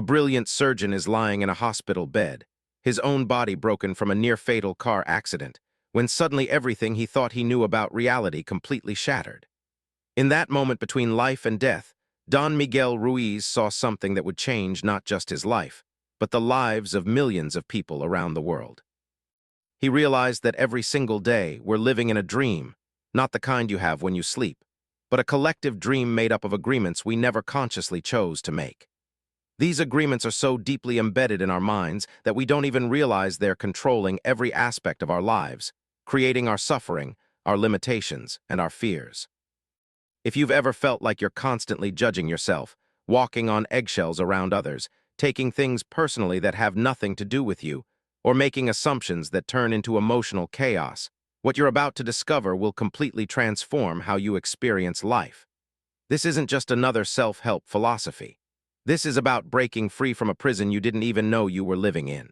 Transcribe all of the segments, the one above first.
brilliant surgeon is lying in a hospital bed, his own body broken from a near-fatal car accident, when suddenly everything he thought he knew about reality completely shattered. In that moment between life and death, Don Miguel Ruiz saw something that would change not just his life, but the lives of millions of people around the world. He realized that every single day we're living in a dream, not the kind you have when you sleep, but a collective dream made up of agreements we never consciously chose to make. These agreements are so deeply embedded in our minds that we don't even realize they're controlling every aspect of our lives, creating our suffering, our limitations, and our fears. If you've ever felt like you're constantly judging yourself, walking on eggshells around others, taking things personally that have nothing to do with you, or making assumptions that turn into emotional chaos, what you're about to discover will completely transform how you experience life. This isn't just another self-help philosophy. This is about breaking free from a prison you didn't even know you were living in.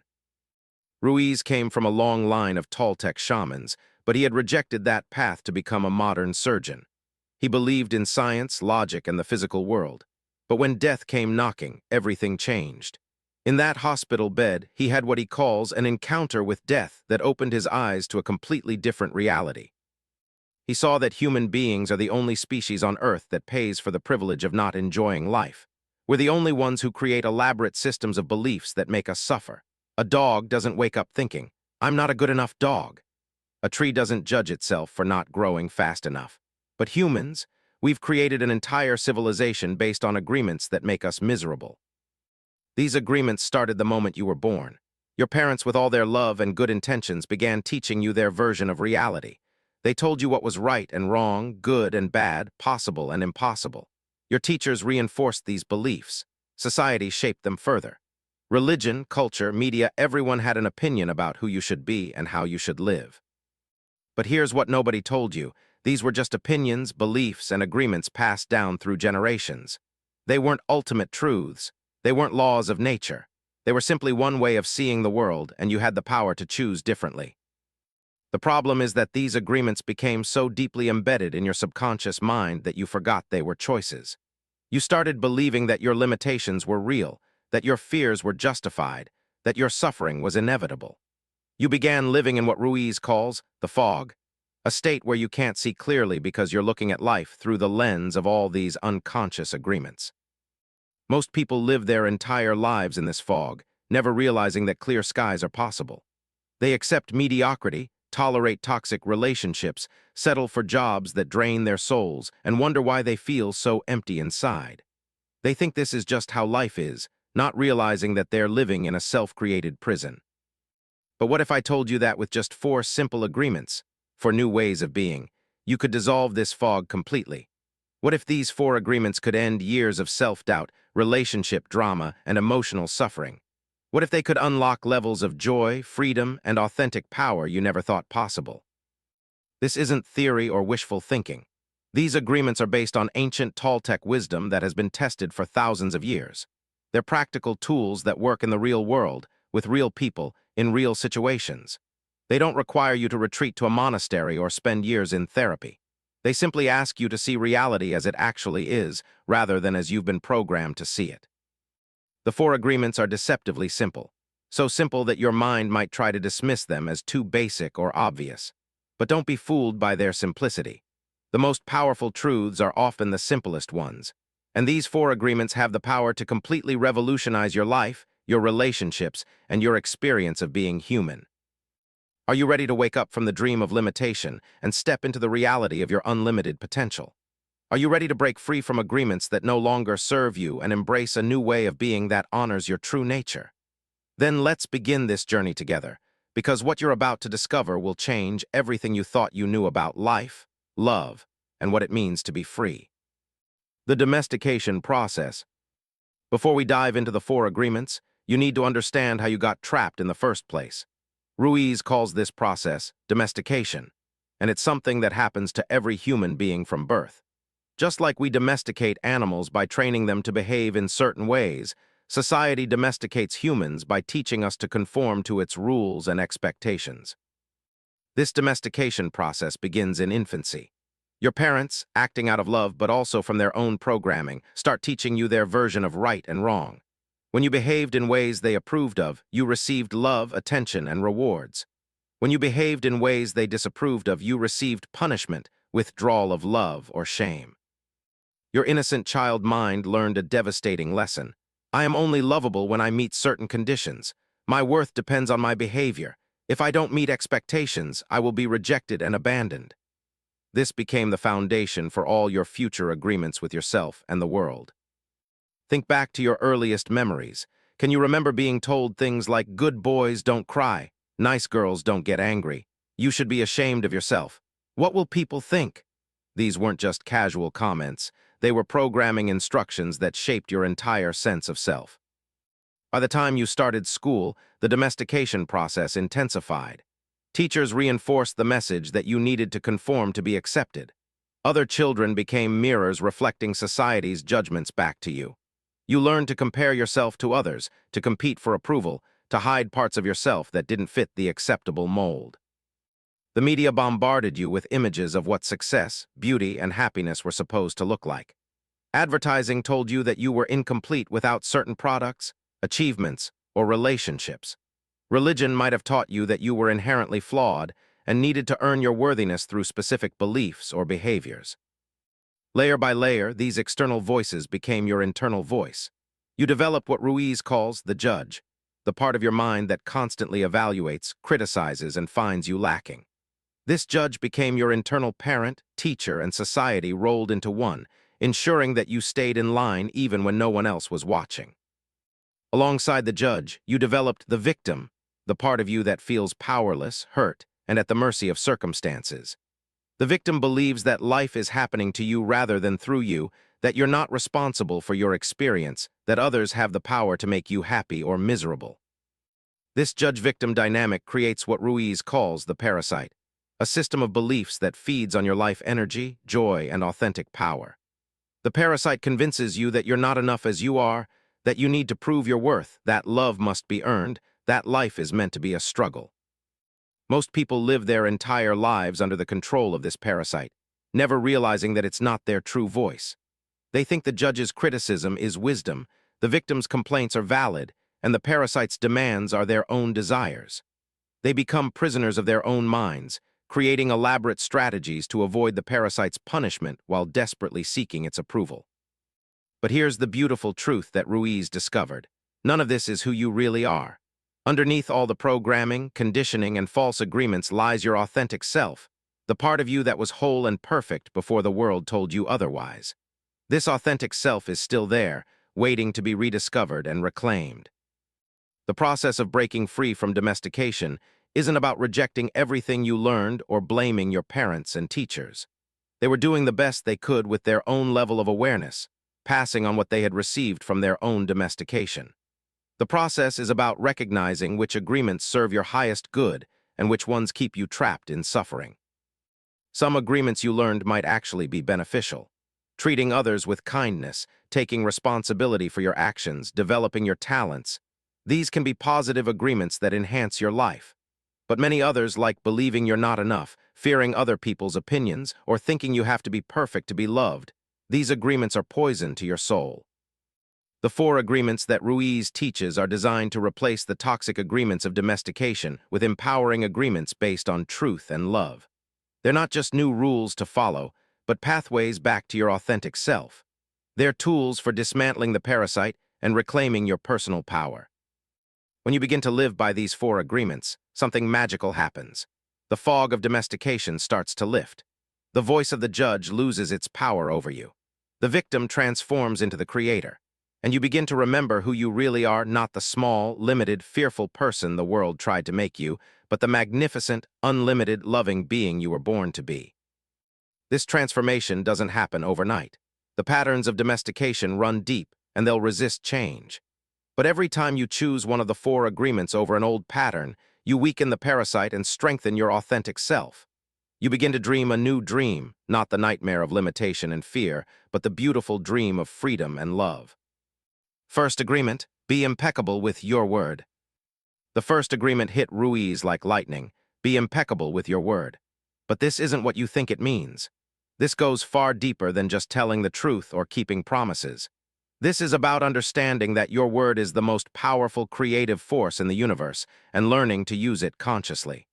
Ruiz came from a long line of Toltec shamans, but he had rejected that path to become a modern surgeon. He believed in science, logic, and the physical world. But when death came knocking, everything changed. In that hospital bed, he had what he calls an encounter with death that opened his eyes to a completely different reality. He saw that human beings are the only species on Earth that pays for the privilege of not enjoying life. We're the only ones who create elaborate systems of beliefs that make us suffer. A dog doesn't wake up thinking, "I'm not a good enough dog." A tree doesn't judge itself for not growing fast enough. But humans, we've created an entire civilization based on agreements that make us miserable. These agreements started the moment you were born. Your parents, with all their love and good intentions, began teaching you their version of reality. They told you what was right and wrong, good and bad, possible and impossible. Your teachers reinforced these beliefs. Society shaped them further. Religion, culture, media, everyone had an opinion about who you should be and how you should live. But here's what nobody told you. These were just opinions, beliefs, and agreements passed down through generations. They weren't ultimate truths. They weren't laws of nature. They were simply one way of seeing the world, and you had the power to choose differently. The problem is that these agreements became so deeply embedded in your subconscious mind that you forgot they were choices. You started believing that your limitations were real, that your fears were justified, that your suffering was inevitable. You began living in what Ruiz calls the fog, a state where you can't see clearly because you're looking at life through the lens of all these unconscious agreements. Most people live their entire lives in this fog, never realizing that clear skies are possible. They accept mediocrity, tolerate toxic relationships, settle for jobs that drain their souls, and wonder why they feel so empty inside. They think this is just how life is, not realizing that they're living in a self-created prison. But what if I told you that with just 4 simple agreements, for new ways of being, you could dissolve this fog completely? What if these 4 agreements could end years of self-doubt, relationship drama, and emotional suffering? What if they could unlock levels of joy, freedom, and authentic power you never thought possible? This isn't theory or wishful thinking. These agreements are based on ancient Toltec wisdom that has been tested for thousands of years. They're practical tools that work in the real world, with real people, in real situations. They don't require you to retreat to a monastery or spend years in therapy. They simply ask you to see reality as it actually is, rather than as you've been programmed to see it. The 4 agreements are deceptively simple, so simple that your mind might try to dismiss them as too basic or obvious. But don't be fooled by their simplicity. The most powerful truths are often the simplest ones, and these 4 agreements have the power to completely revolutionize your life, your relationships, and your experience of being human. Are you ready to wake up from the dream of limitation and step into the reality of your unlimited potential? Are you ready to break free from agreements that no longer serve you and embrace a new way of being that honors your true nature? Then let's begin this journey together, because what you're about to discover will change everything you thought you knew about life, love, and what it means to be free. The domestication process. Before we dive into the 4 agreements, you need to understand how you got trapped in the first place. Ruiz calls this process domestication, and it's something that happens to every human being from birth. Just like we domesticate animals by training them to behave in certain ways, society domesticates humans by teaching us to conform to its rules and expectations. This domestication process begins in infancy. Your parents, acting out of love but also from their own programming, start teaching you their version of right and wrong. When you behaved in ways they approved of, you received love, attention, and rewards. When you behaved in ways they disapproved of, you received punishment, withdrawal of love, or shame. Your innocent child mind learned a devastating lesson. I am only lovable when I meet certain conditions. My worth depends on my behavior. If I don't meet expectations, I will be rejected and abandoned. This became the foundation for all your future agreements with yourself and the world. Think back to your earliest memories. Can you remember being told things like, good boys don't cry, nice girls don't get angry, you should be ashamed of yourself? What will people think? These weren't just casual comments. They were programming instructions that shaped your entire sense of self. By the time you started school, the domestication process intensified. Teachers reinforced the message that you needed to conform to be accepted. Other children became mirrors reflecting society's judgments back to you. You learned to compare yourself to others, to compete for approval, to hide parts of yourself that didn't fit the acceptable mold. The media bombarded you with images of what success, beauty, and happiness were supposed to look like. Advertising told you that you were incomplete without certain products, achievements, or relationships. Religion might have taught you that you were inherently flawed and needed to earn your worthiness through specific beliefs or behaviors. Layer by layer, these external voices became your internal voice. You developed what Ruiz calls the judge, the part of your mind that constantly evaluates, criticizes, and finds you lacking. This judge became your internal parent, teacher, and society rolled into one, ensuring that you stayed in line even when no one else was watching. Alongside the judge, you developed the victim, the part of you that feels powerless, hurt, and at the mercy of circumstances. The victim believes that life is happening to you rather than through you, that you're not responsible for your experience, that others have the power to make you happy or miserable. This judge-victim dynamic creates what Ruiz calls the parasite, a system of beliefs that feeds on your life energy, joy, and authentic power. The parasite convinces you that you're not enough as you are, that you need to prove your worth, that love must be earned, that life is meant to be a struggle. Most people live their entire lives under the control of this parasite, never realizing that it's not their true voice. They think the judge's criticism is wisdom, the victim's complaints are valid, and the parasite's demands are their own desires. They become prisoners of their own minds, creating elaborate strategies to avoid the parasite's punishment while desperately seeking its approval. But here's the beautiful truth that Ruiz discovered. None of this is who you really are. Underneath all the programming, conditioning, and false agreements lies your authentic self, the part of you that was whole and perfect before the world told you otherwise. This authentic self is still there, waiting to be rediscovered and reclaimed. The process of breaking free from domestication isn't about rejecting everything you learned or blaming your parents and teachers. They were doing the best they could with their own level of awareness, passing on what they had received from their own domestication. The process is about recognizing which agreements serve your highest good and which ones keep you trapped in suffering. Some agreements you learned might actually be beneficial. Treating others with kindness, taking responsibility for your actions, developing your talents. These can be positive agreements that enhance your life. But many others, like believing you're not enough, fearing other people's opinions, or thinking you have to be perfect to be loved, these agreements are poison to your soul. The 4 agreements that Ruiz teaches are designed to replace the toxic agreements of domestication with empowering agreements based on truth and love. They're not just new rules to follow, but pathways back to your authentic self. They're tools for dismantling the parasite and reclaiming your personal power. When you begin to live by these 4 agreements, something magical happens. The fog of domestication starts to lift. The voice of the judge loses its power over you. The victim transforms into the creator. And you begin to remember who you really are, not the small, limited, fearful person the world tried to make you, but the magnificent, unlimited, loving being you were born to be. This transformation doesn't happen overnight. The patterns of domestication run deep, and they'll resist change. But every time you choose one of the 4 agreements over an old pattern, you weaken the parasite and strengthen your authentic self. You begin to dream a new dream, not the nightmare of limitation and fear, but the beautiful dream of freedom and love. First agreement, be impeccable with your word. The first agreement hit Ruiz like lightning, be impeccable with your word. But this isn't what you think it means. This goes far deeper than just telling the truth or keeping promises. This is about understanding that your word is the most powerful creative force in the universe and learning to use it consciously.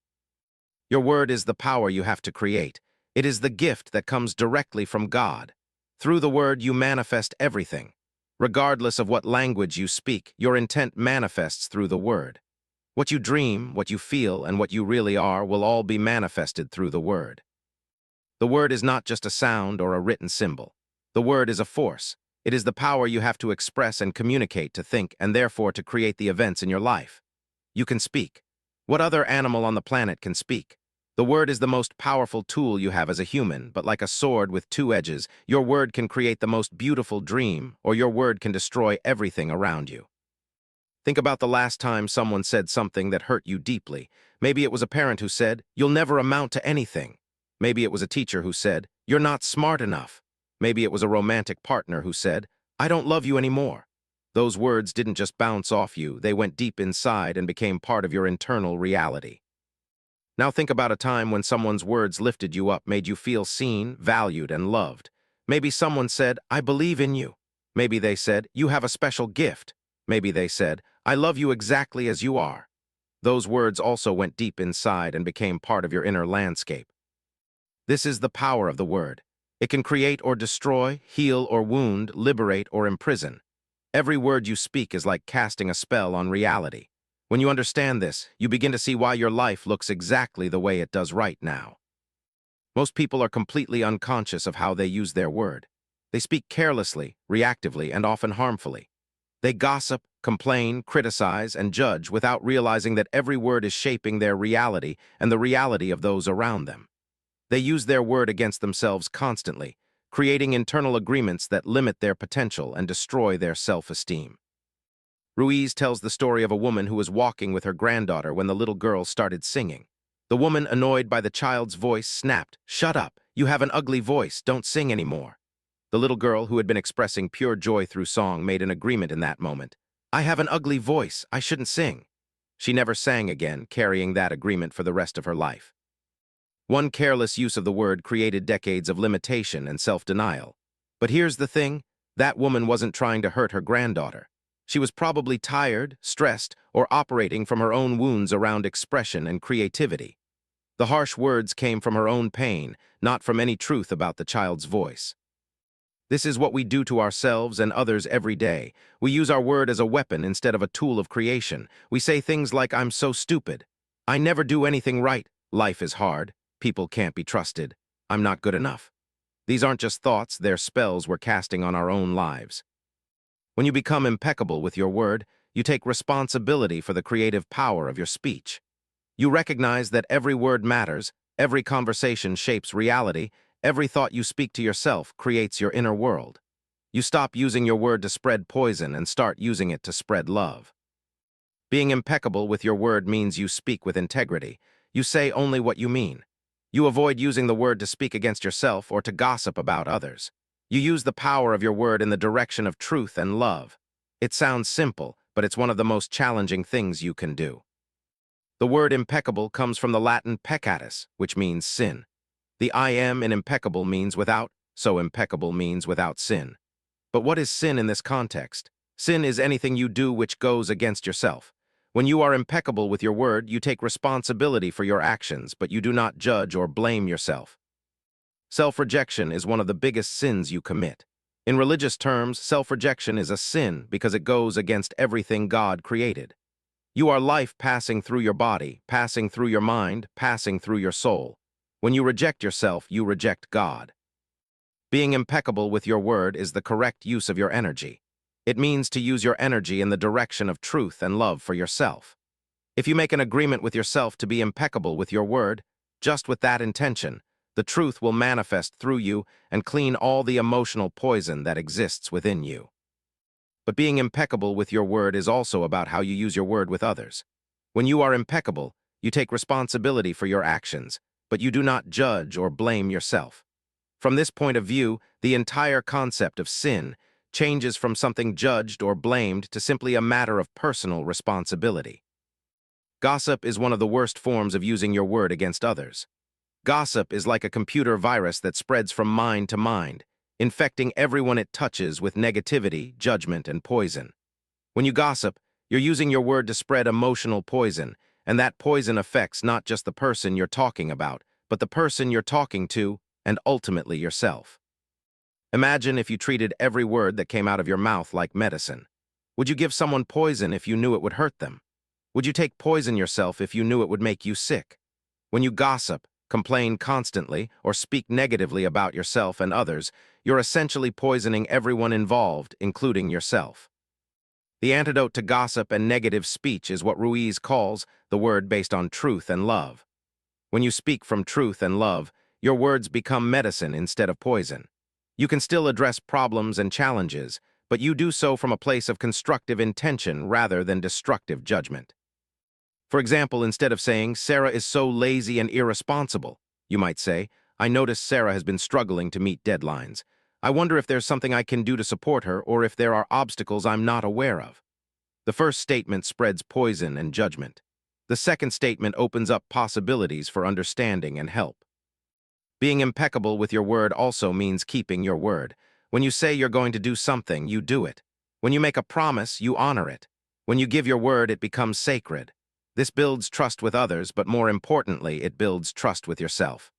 Your word is the power you have to create. It is the gift that comes directly from God. Through the word, you manifest everything. Regardless of what language you speak, your intent manifests through the word. What you dream, what you feel, and what you really are will all be manifested through the word. The word is not just a sound or a written symbol. The word is a force. It is the power you have to express and communicate to think and therefore to create the events in your life. You can speak. What other animal on the planet can speak? The word is the most powerful tool you have as a human, but like a sword with two edges, your word can create the most beautiful dream, or your word can destroy everything around you. Think about the last time someone said something that hurt you deeply. Maybe it was a parent who said, "You'll never amount to anything." Maybe it was a teacher who said, "You're not smart enough." Maybe it was a romantic partner who said, "I don't love you anymore." Those words didn't just bounce off you, they went deep inside and became part of your internal reality. Now think about a time when someone's words lifted you up, made you feel seen, valued, and loved. Maybe someone said, "I believe in you." Maybe they said, "You have a special gift." Maybe they said, "I love you exactly as you are." Those words also went deep inside and became part of your inner landscape. This is the power of the word. It can create or destroy, heal or wound, liberate or imprison. Every word you speak is like casting a spell on reality. When you understand this, you begin to see why your life looks exactly the way it does right now. Most people are completely unconscious of how they use their word. They speak carelessly, reactively, and often harmfully. They gossip, complain, criticize, and judge without realizing that every word is shaping their reality and the reality of those around them. They use their word against themselves constantly, creating internal agreements that limit their potential and destroy their self-esteem. Ruiz tells the story of a woman who was walking with her granddaughter when the little girl started singing. The woman, annoyed by the child's voice, snapped, "Shut up! You have an ugly voice, don't sing anymore." The little girl, who had been expressing pure joy through song, made an agreement in that moment. "I have an ugly voice, I shouldn't sing." She never sang again, carrying that agreement for the rest of her life. One careless use of the word created decades of limitation and self-denial. But here's the thing, that woman wasn't trying to hurt her granddaughter. She was probably tired, stressed, or operating from her own wounds around expression and creativity. The harsh words came from her own pain, not from any truth about the child's voice. This is what we do to ourselves and others every day. We use our word as a weapon instead of a tool of creation. We say things like, "I'm so stupid," "I never do anything right," "Life is hard," "People can't be trusted," "I'm not good enough." These aren't just thoughts, they're spells we're casting on our own lives. When you become impeccable with your word, you take responsibility for the creative power of your speech. You recognize that every word matters, every conversation shapes reality, every thought you speak to yourself creates your inner world. You stop using your word to spread poison and start using it to spread love. Being impeccable with your word means you speak with integrity. You say only what you mean. You avoid using the word to speak against yourself or to gossip about others. You use the power of your word in the direction of truth and love. It sounds simple, but it's one of the most challenging things you can do. The word impeccable comes from the Latin peccatus, which means sin. The I am in impeccable means without, so impeccable means without sin. But what is sin in this context? Sin is anything you do which goes against yourself. When you are impeccable with your word, you take responsibility for your actions, but you do not judge or blame yourself. Self-rejection is one of the biggest sins you commit. In religious terms, self-rejection is a sin because it goes against everything God created. You are life passing through your body, passing through your mind, passing through your soul. When you reject yourself, you reject God. Being impeccable with your word is the correct use of your energy. It means to use your energy in the direction of truth and love for yourself. If you make an agreement with yourself to be impeccable with your word, just with that intention, the truth will manifest through you and clean all the emotional poison that exists within you. But being impeccable with your word is also about how you use your word with others. When you are impeccable, you take responsibility for your actions, but you do not judge or blame yourself. From this point of view, the entire concept of sin changes from something judged or blamed to simply a matter of personal responsibility. Gossip is one of the worst forms of using your word against others. Gossip is like a computer virus that spreads from mind to mind, infecting everyone it touches with negativity, judgment, and poison. When you gossip, you're using your word to spread emotional poison, and that poison affects not just the person you're talking about, but the person you're talking to, and ultimately yourself. Imagine if you treated every word that came out of your mouth like medicine. Would you give someone poison if you knew it would hurt them? Would you take poison yourself if you knew it would make you sick? When you gossip, complain constantly, or speak negatively about yourself and others, you're essentially poisoning everyone involved, including yourself. The antidote to gossip and negative speech is what Ruiz calls the word based on truth and love. When you speak from truth and love, your words become medicine instead of poison. You can still address problems and challenges, but you do so from a place of constructive intention rather than destructive judgment. For example, instead of saying, "Sarah is so lazy and irresponsible," you might say, "I notice Sarah has been struggling to meet deadlines. I wonder if there's something I can do to support her or if there are obstacles I'm not aware of." The first statement spreads poison and judgment. The second statement opens up possibilities for understanding and help. Being impeccable with your word also means keeping your word. When you say you're going to do something, you do it. When you make a promise, you honor it. When you give your word, it becomes sacred. This builds trust with others, but more importantly, it builds trust with yourself.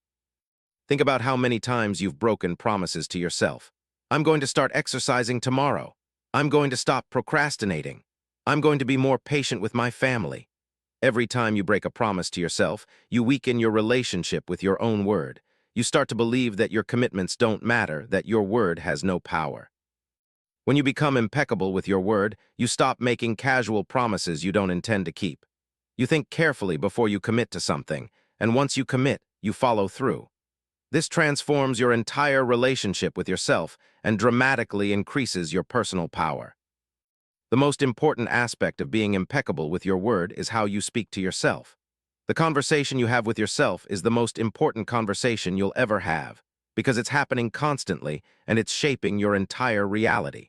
Think about how many times you've broken promises to yourself. I'm going to start exercising tomorrow. I'm going to stop procrastinating. I'm going to be more patient with my family. Every time you break a promise to yourself, you weaken your relationship with your own word. You start to believe that your commitments don't matter, that your word has no power. When you become impeccable with your word, you stop making casual promises you don't intend to keep. You think carefully before you commit to something, and once you commit, you follow through. This transforms your entire relationship with yourself and dramatically increases your personal power. The most important aspect of being impeccable with your word is how you speak to yourself. The conversation you have with yourself is the most important conversation you'll ever have, because it's happening constantly and it's shaping your entire reality.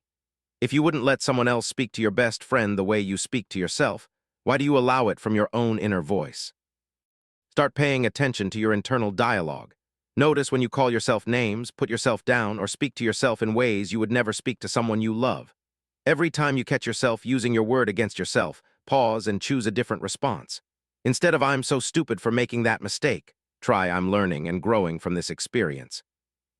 If you wouldn't let someone else speak to your best friend the way you speak to yourself, why do you allow it from your own inner voice? Start paying attention to your internal dialogue. Notice when you call yourself names, put yourself down, or speak to yourself in ways you would never speak to someone you love. Every time you catch yourself using your word against yourself, pause and choose a different response. Instead of "I'm so stupid for making that mistake," try "I'm learning and growing from this experience."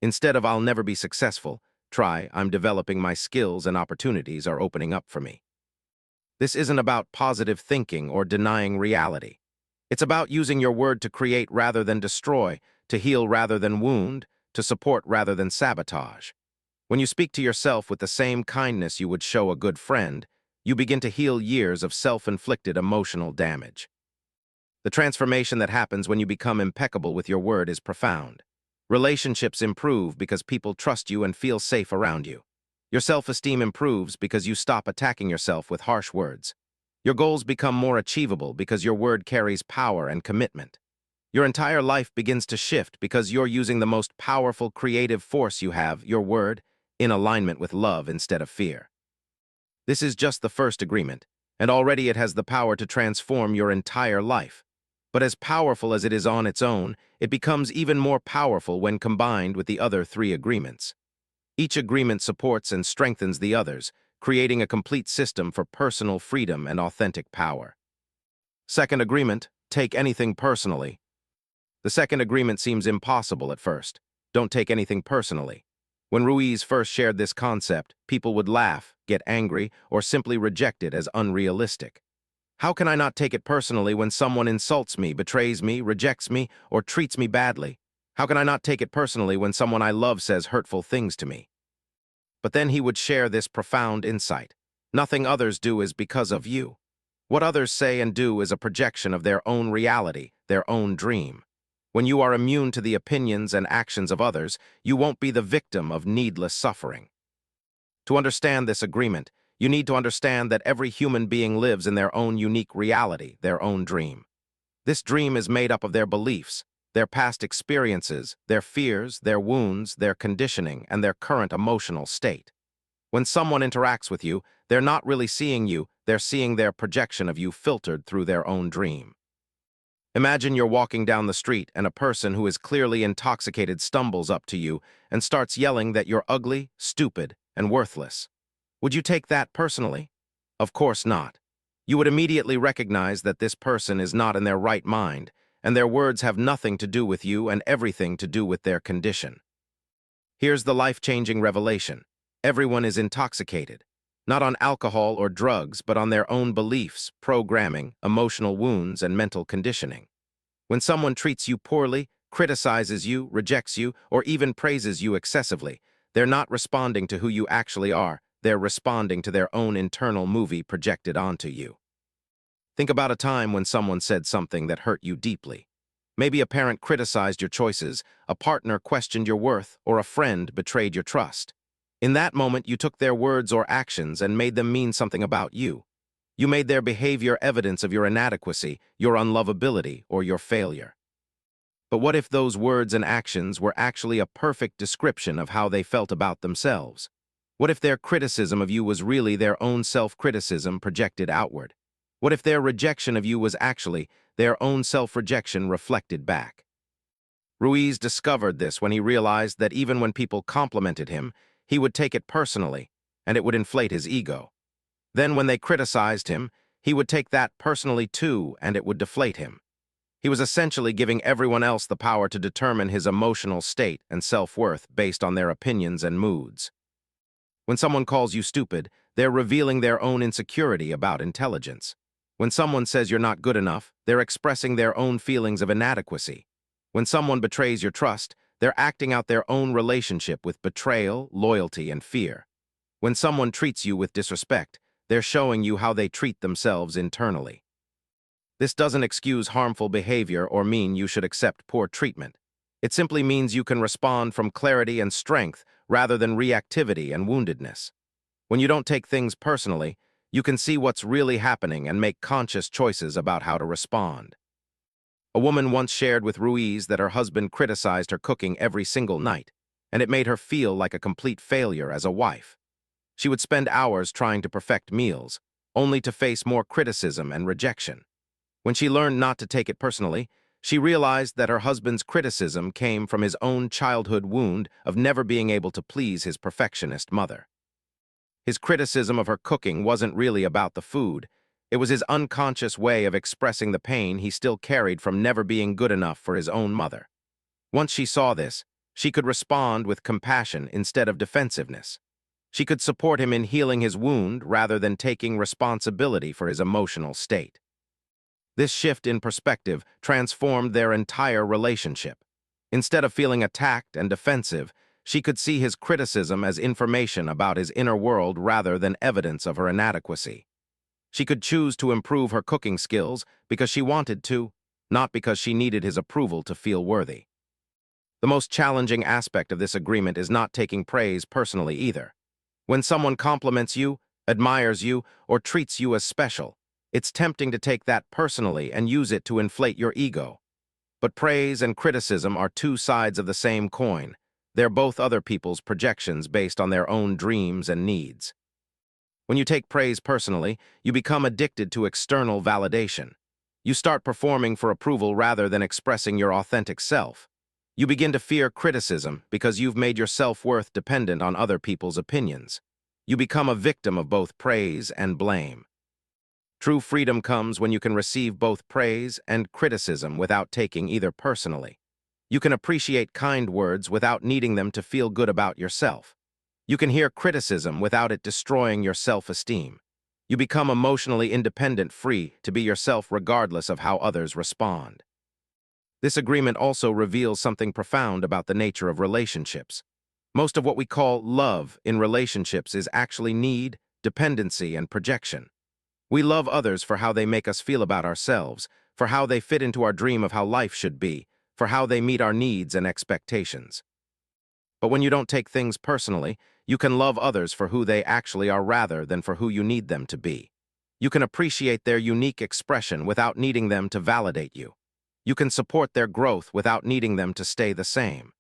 Instead of "I'll never be successful," try "I'm developing my skills and opportunities are opening up for me." This isn't about positive thinking or denying reality. It's about using your word to create rather than destroy, to heal rather than wound, to support rather than sabotage. When you speak to yourself with the same kindness you would show a good friend, you begin to heal years of self-inflicted emotional damage. The transformation that happens when you become impeccable with your word is profound. Relationships improve because people trust you and feel safe around you. Your self-esteem improves because you stop attacking yourself with harsh words. Your goals become more achievable because your word carries power and commitment. Your entire life begins to shift because you're using the most powerful creative force you have, your word, in alignment with love instead of fear. This is just the first agreement, and already it has the power to transform your entire life. But as powerful as it is on its own, it becomes even more powerful when combined with the other three agreements. Each agreement supports and strengthens the others, creating a complete system for personal freedom and authentic power. Second agreement, take anything personally. The second agreement seems impossible at first. Don't take anything personally. When Ruiz first shared this concept, people would laugh, get angry, or simply reject it as unrealistic. How can I not take it personally when someone insults me, betrays me, rejects me, or treats me badly? How can I not take it personally when someone I love says hurtful things to me? But then he would share this profound insight. Nothing others do is because of you. What others say and do is a projection of their own reality, their own dream. When you are immune to the opinions and actions of others, you won't be the victim of needless suffering. To understand this agreement, you need to understand that every human being lives in their own unique reality, their own dream. This dream is made up of their beliefs, their past experiences, their fears, their wounds, their conditioning, and their current emotional state. When someone interacts with you, they're not really seeing you, they're seeing their projection of you filtered through their own dream. Imagine you're walking down the street and a person who is clearly intoxicated stumbles up to you and starts yelling that you're ugly, stupid, and worthless. Would you take that personally? Of course not. You would immediately recognize that this person is not in their right mind, and their words have nothing to do with you and everything to do with their condition. Here's the life-changing revelation. Everyone is intoxicated, not on alcohol or drugs, but on their own beliefs, programming, emotional wounds, and mental conditioning. When someone treats you poorly, criticizes you, rejects you, or even praises you excessively, they're not responding to who you actually are. They're responding to their own internal movie projected onto you. Think about a time when someone said something that hurt you deeply. Maybe a parent criticized your choices, a partner questioned your worth, or a friend betrayed your trust. In that moment, you took their words or actions and made them mean something about you. You made their behavior evidence of your inadequacy, your unlovability, or your failure. But what if those words and actions were actually a perfect description of how they felt about themselves? What if their criticism of you was really their own self-criticism projected outward? What if their rejection of you was actually their own self-rejection reflected back? Ruiz discovered this when he realized that even when people complimented him, he would take it personally, and it would inflate his ego. Then when they criticized him, he would take that personally too, and it would deflate him. He was essentially giving everyone else the power to determine his emotional state and self-worth based on their opinions and moods. When someone calls you stupid, they're revealing their own insecurity about intelligence. When someone says you're not good enough, they're expressing their own feelings of inadequacy. When someone betrays your trust, they're acting out their own relationship with betrayal, loyalty, and fear. When someone treats you with disrespect, they're showing you how they treat themselves internally. This doesn't excuse harmful behavior or mean you should accept poor treatment. It simply means you can respond from clarity and strength rather than reactivity and woundedness. When you don't take things personally, you can see what's really happening and make conscious choices about how to respond. A woman once shared with Ruiz that her husband criticized her cooking every single night, and it made her feel like a complete failure as a wife. She would spend hours trying to perfect meals, only to face more criticism and rejection. When she learned not to take it personally, she realized that her husband's criticism came from his own childhood wound of never being able to please his perfectionist mother. His criticism of her cooking wasn't really about the food. It was his unconscious way of expressing the pain he still carried from never being good enough for his own mother. Once she saw this, she could respond with compassion instead of defensiveness. She could support him in healing his wound rather than taking responsibility for his emotional state. This shift in perspective transformed their entire relationship. Instead of feeling attacked and defensive, she could see his criticism as information about his inner world rather than evidence of her inadequacy. She could choose to improve her cooking skills because she wanted to, not because she needed his approval to feel worthy. The most challenging aspect of this agreement is not taking praise personally either. When someone compliments you, admires you, or treats you as special, it's tempting to take that personally and use it to inflate your ego. But praise and criticism are two sides of the same coin. They're both other people's projections based on their own dreams and needs. When you take praise personally, you become addicted to external validation. You start performing for approval rather than expressing your authentic self. You begin to fear criticism because you've made your self-worth dependent on other people's opinions. You become a victim of both praise and blame. True freedom comes when you can receive both praise and criticism without taking either personally. You can appreciate kind words without needing them to feel good about yourself. You can hear criticism without it destroying your self-esteem. You become emotionally independent, free to be yourself regardless of how others respond. This agreement also reveals something profound about the nature of relationships. Most of what we call love in relationships is actually need, dependency, and projection. We love others for how they make us feel about ourselves, for how they fit into our dream of how life should be, for how they meet our needs and expectations. But when you don't take things personally, you can love others for who they actually are rather than for who you need them to be. You can appreciate their unique expression without needing them to validate you. You can support their growth without needing them to stay the same.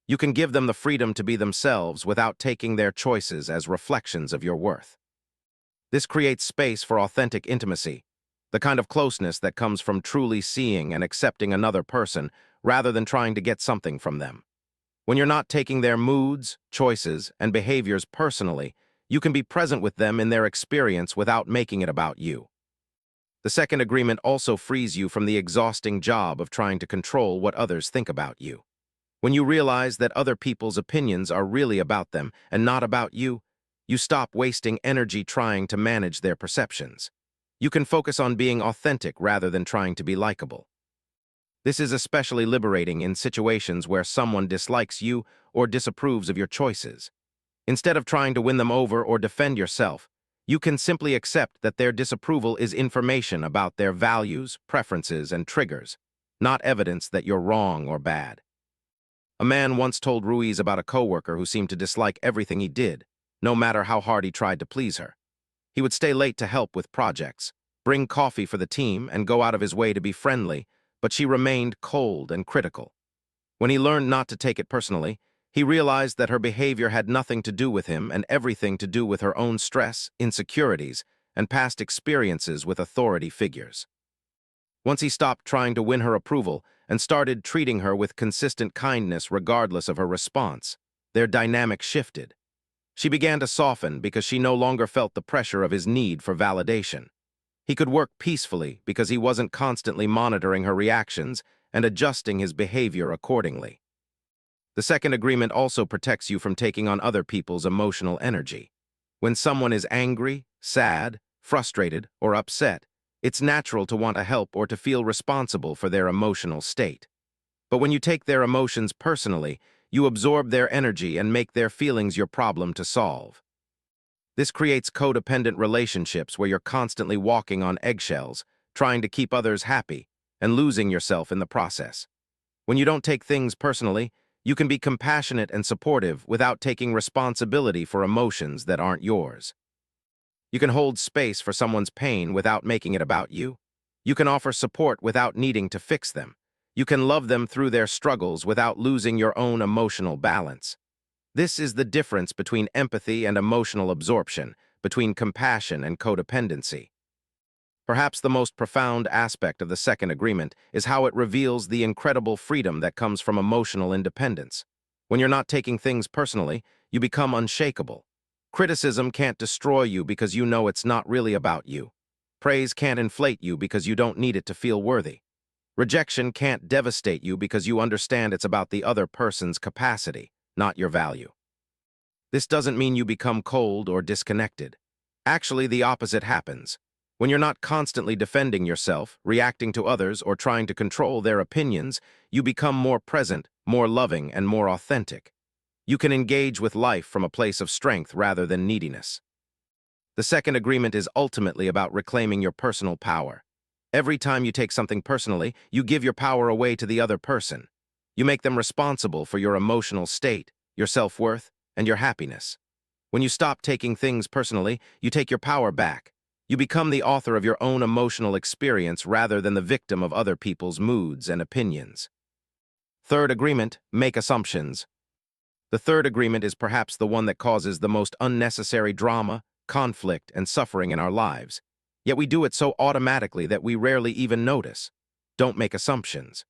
You can give them the freedom to be themselves without taking their choices as reflections of your worth. This creates space for authentic intimacy. the kind of closeness that comes from truly seeing and accepting another person rather than trying to get something from them. When you're not taking their moods, choices, and behaviors personally, you can be present with them in their experience without making it about you. The second agreement also frees you from the exhausting job of trying to control what others think about you. When you realize that other people's opinions are really about them and not about you, you stop wasting energy trying to manage their perceptions. You can focus on being authentic rather than trying to be likable. This is especially liberating in situations where someone dislikes you or disapproves of your choices. Instead of trying to win them over or defend yourself, you can simply accept that their disapproval is information about their values, preferences, and triggers, not evidence that you're wrong or bad. A man once told Ruiz about a coworker who seemed to dislike everything he did, no matter how hard he tried to please her. He would stay late to help with projects, bring coffee for the team, and go out of his way to be friendly, but she remained cold and critical. When he learned not to take it personally, he realized that her behavior had nothing to do with him and everything to do with her own stress, insecurities, and past experiences with authority figures. Once he stopped trying to win her approval and started treating her with consistent kindness regardless of her response, their dynamic shifted. She began to soften because she no longer felt the pressure of his need for validation. He could work peacefully because he wasn't constantly monitoring her reactions and adjusting his behavior accordingly. The second agreement also protects you from taking on other people's emotional energy. When someone is angry, sad, frustrated, or upset, it's natural to want to help or to feel responsible for their emotional state. But when you take their emotions personally, you absorb their energy and make their feelings your problem to solve. This creates codependent relationships where you're constantly walking on eggshells, trying to keep others happy, and losing yourself in the process. When you don't take things personally, you can be compassionate and supportive without taking responsibility for emotions that aren't yours. You can hold space for someone's pain without making it about you. You can offer support without needing to fix them. You can love them through their struggles without losing your own emotional balance. This is the difference between empathy and emotional absorption, between compassion and codependency. Perhaps the most profound aspect of the second agreement is how it reveals the incredible freedom that comes from emotional independence. When you're not taking things personally, you become unshakable. Criticism can't destroy you because you know it's not really about you. Praise can't inflate you because you don't need it to feel worthy. Rejection can't devastate you because you understand it's about the other person's capacity, not your value. This doesn't mean you become cold or disconnected. Actually, the opposite happens. When you're not constantly defending yourself, reacting to others, or trying to control their opinions, you become more present, more loving, and more authentic. You can engage with life from a place of strength rather than neediness. The second agreement is ultimately about reclaiming your personal power. Every time you take something personally, you give your power away to the other person. You make them responsible for your emotional state, your self-worth, and your happiness. When you stop taking things personally, you take your power back. You become the author of your own emotional experience rather than the victim of other people's moods and opinions. Third agreement, make assumptions. The third agreement is perhaps the one that causes the most unnecessary drama, conflict, and suffering in our lives. Yet we do it so automatically that we rarely even notice. Don't make assumptions.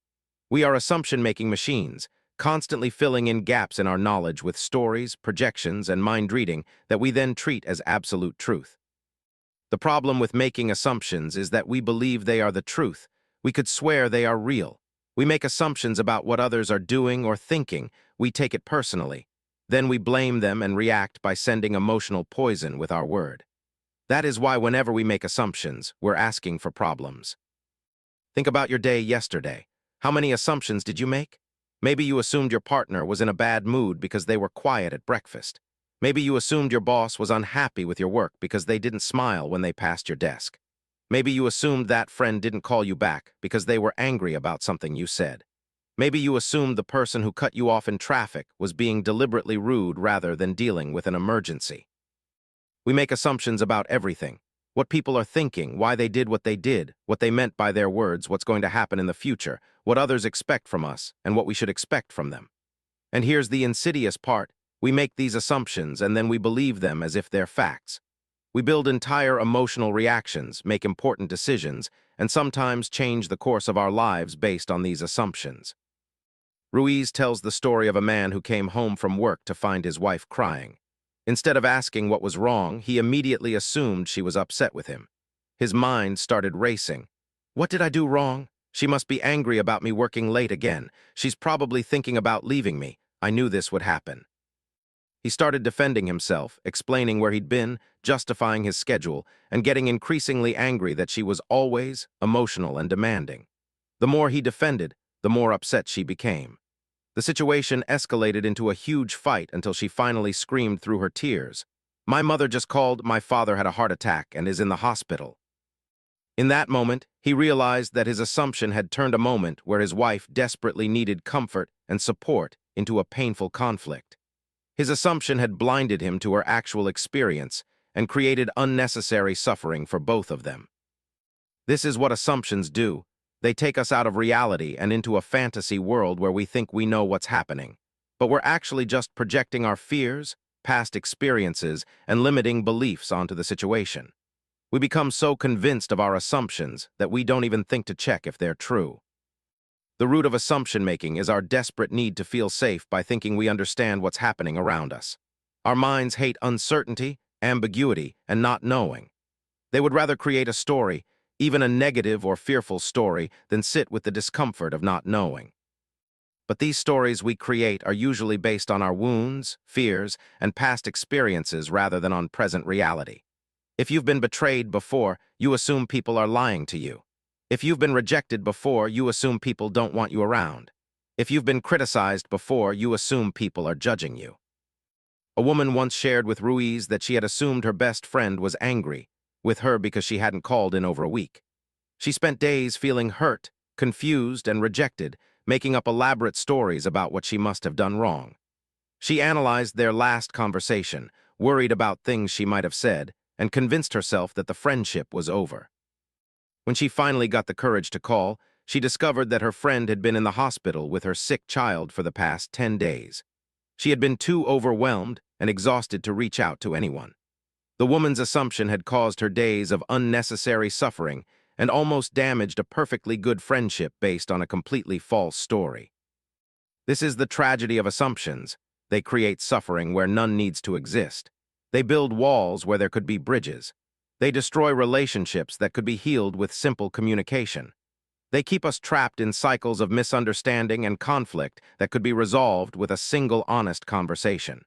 We are assumption-making machines, constantly filling in gaps in our knowledge with stories, projections, and mind-reading that we then treat as absolute truth. The problem with making assumptions is that we believe they are the truth. We could swear they are real. We make assumptions about what others are doing or thinking. We take it personally. Then we blame them and react by sending emotional poison with our word. That is why whenever we make assumptions, we're asking for problems. Think about your day yesterday. How many assumptions did you make? Maybe you assumed your partner was in a bad mood because they were quiet at breakfast. Maybe you assumed your boss was unhappy with your work because they didn't smile when they passed your desk. Maybe you assumed that friend didn't call you back because they were angry about something you said. Maybe you assumed the person who cut you off in traffic was being deliberately rude rather than dealing with an emergency. We make assumptions about everything. What people are thinking, why they did what they did, what they meant by their words, what's going to happen in the future, what others expect from us, and what we should expect from them. And here's the insidious part. We make these assumptions and then we believe them as if they're facts. We build entire emotional reactions, make important decisions, and sometimes change the course of our lives based on these assumptions. Ruiz tells the story of a man who came home from work to find his wife crying. Instead of asking what was wrong, he immediately assumed she was upset with him. His mind started racing. What did I do wrong? She must be angry about me working late again. She's probably thinking about leaving me. I knew this would happen. He started defending himself, explaining where he'd been, justifying his schedule, and getting increasingly angry that she was always emotional and demanding. The more he defended, the more upset she became. The situation escalated into a huge fight until she finally screamed through her tears. "My mother just called, my father had a heart attack and is in the hospital." In that moment, he realized that his assumption had turned a moment where his wife desperately needed comfort and support into a painful conflict. His assumption had blinded him to her actual experience and created unnecessary suffering for both of them. This is what assumptions do. They take us out of reality and into a fantasy world where we think we know what's happening. But we're actually just projecting our fears, past experiences, and limiting beliefs onto the situation. We become so convinced of our assumptions that we don't even think to check if they're true. The root of assumption making is our desperate need to feel safe by thinking we understand what's happening around us. Our minds hate uncertainty, ambiguity, and not knowing. They would rather create a story, even a negative or fearful story, than sit with the discomfort of not knowing. But these stories we create are usually based on our wounds, fears, and past experiences rather than on present reality. If you've been betrayed before, you assume people are lying to you. If you've been rejected before, you assume people don't want you around. If you've been criticized before, you assume people are judging you. A woman once shared with Ruiz that she had assumed her best friend was angry with her because she hadn't called in over a week. She spent days feeling hurt, confused, and rejected, making up elaborate stories about what she must have done wrong. She analyzed their last conversation, worried about things she might have said, and convinced herself that the friendship was over. When she finally got the courage to call, she discovered that her friend had been in the hospital with her sick child for the past 10 days. She had been too overwhelmed and exhausted to reach out to anyone. The woman's assumption had caused her days of unnecessary suffering and almost damaged a perfectly good friendship based on a completely false story. This is the tragedy of assumptions. They create suffering where none needs to exist. They build walls where there could be bridges. They destroy relationships that could be healed with simple communication. They keep us trapped in cycles of misunderstanding and conflict that could be resolved with a single honest conversation.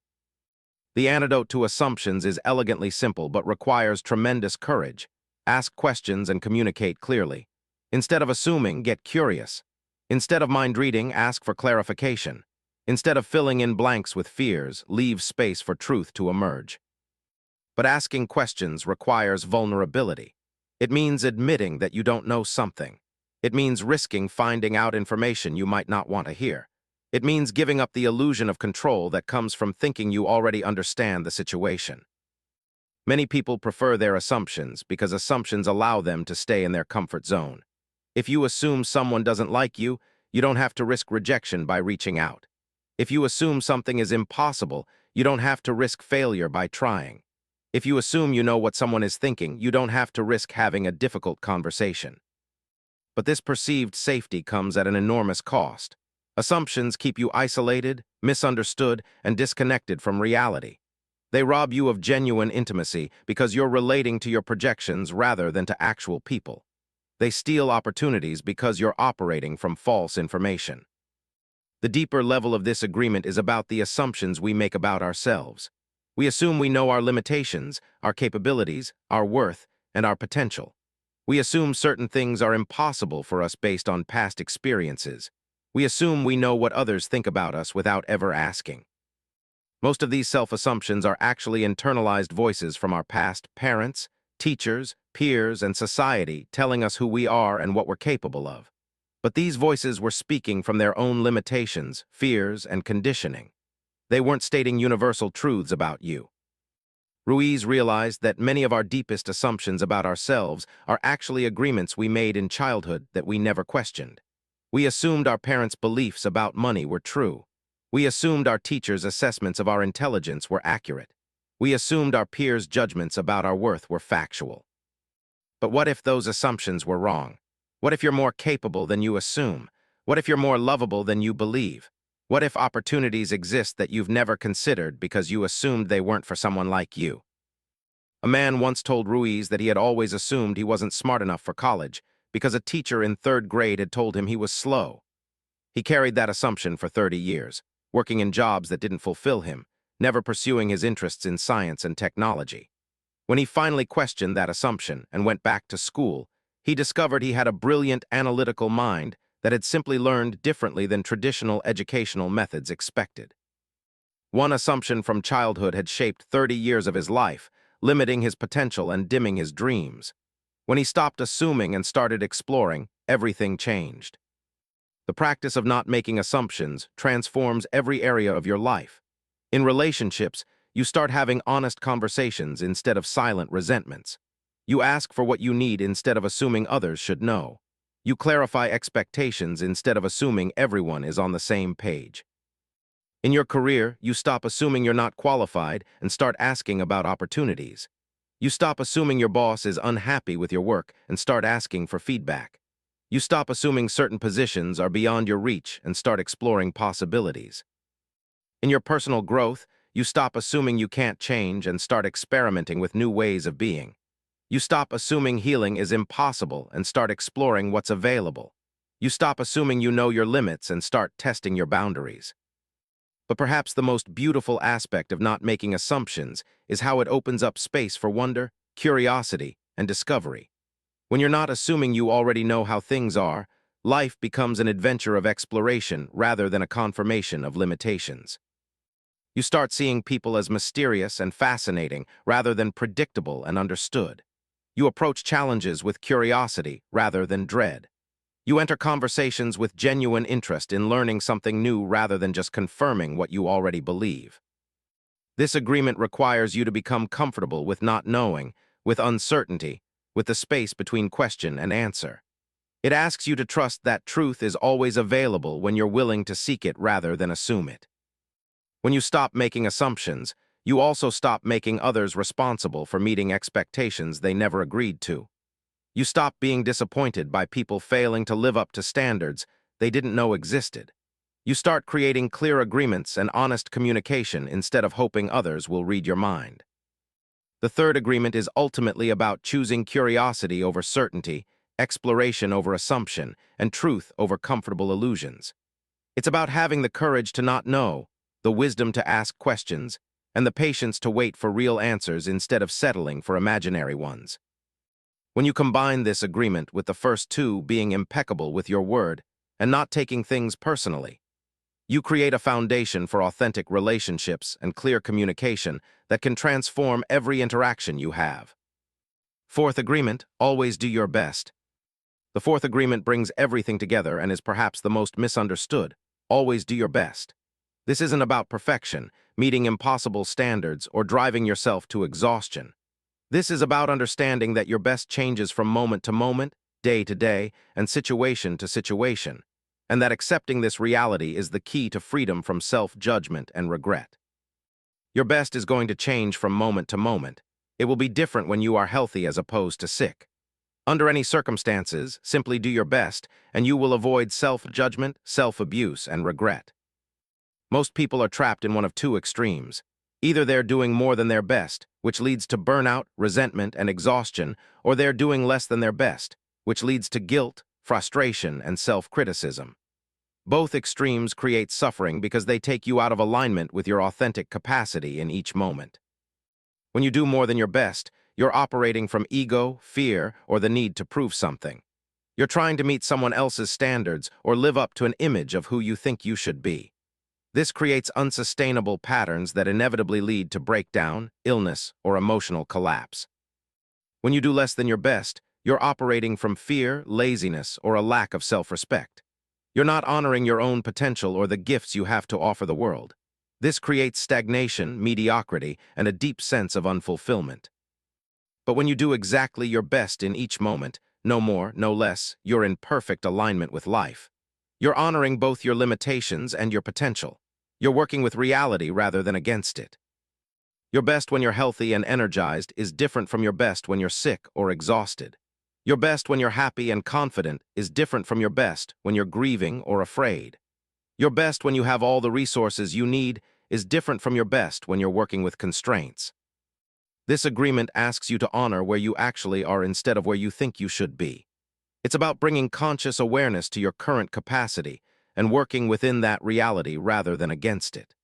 The antidote to assumptions is elegantly simple but requires tremendous courage. Ask questions and communicate clearly. Instead of assuming, get curious. Instead of mind reading, ask for clarification. Instead of filling in blanks with fears, leave space for truth to emerge. But asking questions requires vulnerability. It means admitting that you don't know something. It means risking finding out information you might not want to hear. It means giving up the illusion of control that comes from thinking you already understand the situation. Many people prefer their assumptions because assumptions allow them to stay in their comfort zone. If you assume someone doesn't like you, you don't have to risk rejection by reaching out. If you assume something is impossible, you don't have to risk failure by trying. If you assume you know what someone is thinking, you don't have to risk having a difficult conversation. But this perceived safety comes at an enormous cost. Assumptions keep you isolated, misunderstood, and disconnected from reality. They rob you of genuine intimacy because you're relating to your projections rather than to actual people. They steal opportunities because you're operating from false information. The deeper level of this agreement is about the assumptions we make about ourselves. We assume we know our limitations, our capabilities, our worth, and our potential. We assume certain things are impossible for us based on past experiences. We assume we know what others think about us without ever asking. Most of these self-assumptions are actually internalized voices from our past parents, teachers, peers, and society telling us who we are and what we're capable of. But these voices were speaking from their own limitations, fears, and conditioning. They weren't stating universal truths about you. Ruiz realized that many of our deepest assumptions about ourselves are actually agreements we made in childhood that we never questioned. We assumed our parents' beliefs about money were true. We assumed our teachers' assessments of our intelligence were accurate. We assumed our peers' judgments about our worth were factual. But what if those assumptions were wrong? What if you're more capable than you assume? What if you're more lovable than you believe? What if opportunities exist that you've never considered because you assumed they weren't for someone like you? A man once told Ruiz that he had always assumed he wasn't smart enough for college because a teacher in third grade had told him he was slow. He carried that assumption for 30 years, working in jobs that didn't fulfill him, never pursuing his interests in science and technology. When he finally questioned that assumption and went back to school, he discovered he had a brilliant analytical mind that had simply learned differently than traditional educational methods expected. One assumption from childhood had shaped 30 years of his life, limiting his potential and dimming his dreams. When he stopped assuming and started exploring, everything changed. The practice of not making assumptions transforms every area of your life. In relationships, you start having honest conversations instead of silent resentments. You ask for what you need instead of assuming others should know. You clarify expectations instead of assuming everyone is on the same page. In your career, you stop assuming you're not qualified and start asking about opportunities. You stop assuming your boss is unhappy with your work and start asking for feedback. You stop assuming certain positions are beyond your reach and start exploring possibilities. In your personal growth, you stop assuming you can't change and start experimenting with new ways of being. You stop assuming healing is impossible and start exploring what's available. You stop assuming you know your limits and start testing your boundaries. But perhaps the most beautiful aspect of not making assumptions is how it opens up space for wonder, curiosity, and discovery. When you're not assuming you already know how things are, life becomes an adventure of exploration rather than a confirmation of limitations. You start seeing people as mysterious and fascinating rather than predictable and understood. You approach challenges with curiosity rather than dread. You enter conversations with genuine interest in learning something new rather than just confirming what you already believe. This agreement requires you to become comfortable with not knowing, with uncertainty, with the space between question and answer. It asks you to trust that truth is always available when you're willing to seek it rather than assume it. When you stop making assumptions, you also stop making others responsible for meeting expectations they never agreed to. You stop being disappointed by people failing to live up to standards they didn't know existed. You start creating clear agreements and honest communication instead of hoping others will read your mind. The third agreement is ultimately about choosing curiosity over certainty, exploration over assumption, and truth over comfortable illusions. It's about having the courage to not know, the wisdom to ask questions, and the patience to wait for real answers instead of settling for imaginary ones. When you combine this agreement with the first two being impeccable with your word and not taking things personally, you create a foundation for authentic relationships and clear communication that can transform every interaction you have. Fourth agreement, always do your best. The fourth agreement brings everything together and is perhaps the most misunderstood. Always do your best. This isn't about perfection, meeting impossible standards, or driving yourself to exhaustion. This is about understanding that your best changes from moment to moment, day to day, and situation to situation, and that accepting this reality is the key to freedom from self-judgment and regret. Your best is going to change from moment to moment. It will be different when you are healthy as opposed to sick. Under any circumstances, simply do your best, and you will avoid self-judgment, self-abuse, and regret. Most people are trapped in one of two extremes. Either they're doing more than their best, which leads to burnout, resentment, and exhaustion, or they're doing less than their best, which leads to guilt, frustration, and self-criticism. Both extremes create suffering because they take you out of alignment with your authentic capacity in each moment. When you do more than your best, you're operating from ego, fear, or the need to prove something. You're trying to meet someone else's standards or live up to an image of who you think you should be. This creates unsustainable patterns that inevitably lead to breakdown, illness, or emotional collapse. When you do less than your best, you're operating from fear, laziness, or a lack of self-respect. You're not honoring your own potential or the gifts you have to offer the world. This creates stagnation, mediocrity, and a deep sense of unfulfillment. But when you do exactly your best in each moment, no more, no less, you're in perfect alignment with life. You're honoring both your limitations and your potential. You're working with reality rather than against it. Your best when you're healthy and energized is different from your best when you're sick or exhausted. Your best when you're happy and confident is different from your best when you're grieving or afraid. Your best when you have all the resources you need is different from your best when you're working with constraints. This agreement asks you to honor where you actually are instead of where you think you should be. It's about bringing conscious awareness to your current capacity and working within that reality rather than against it.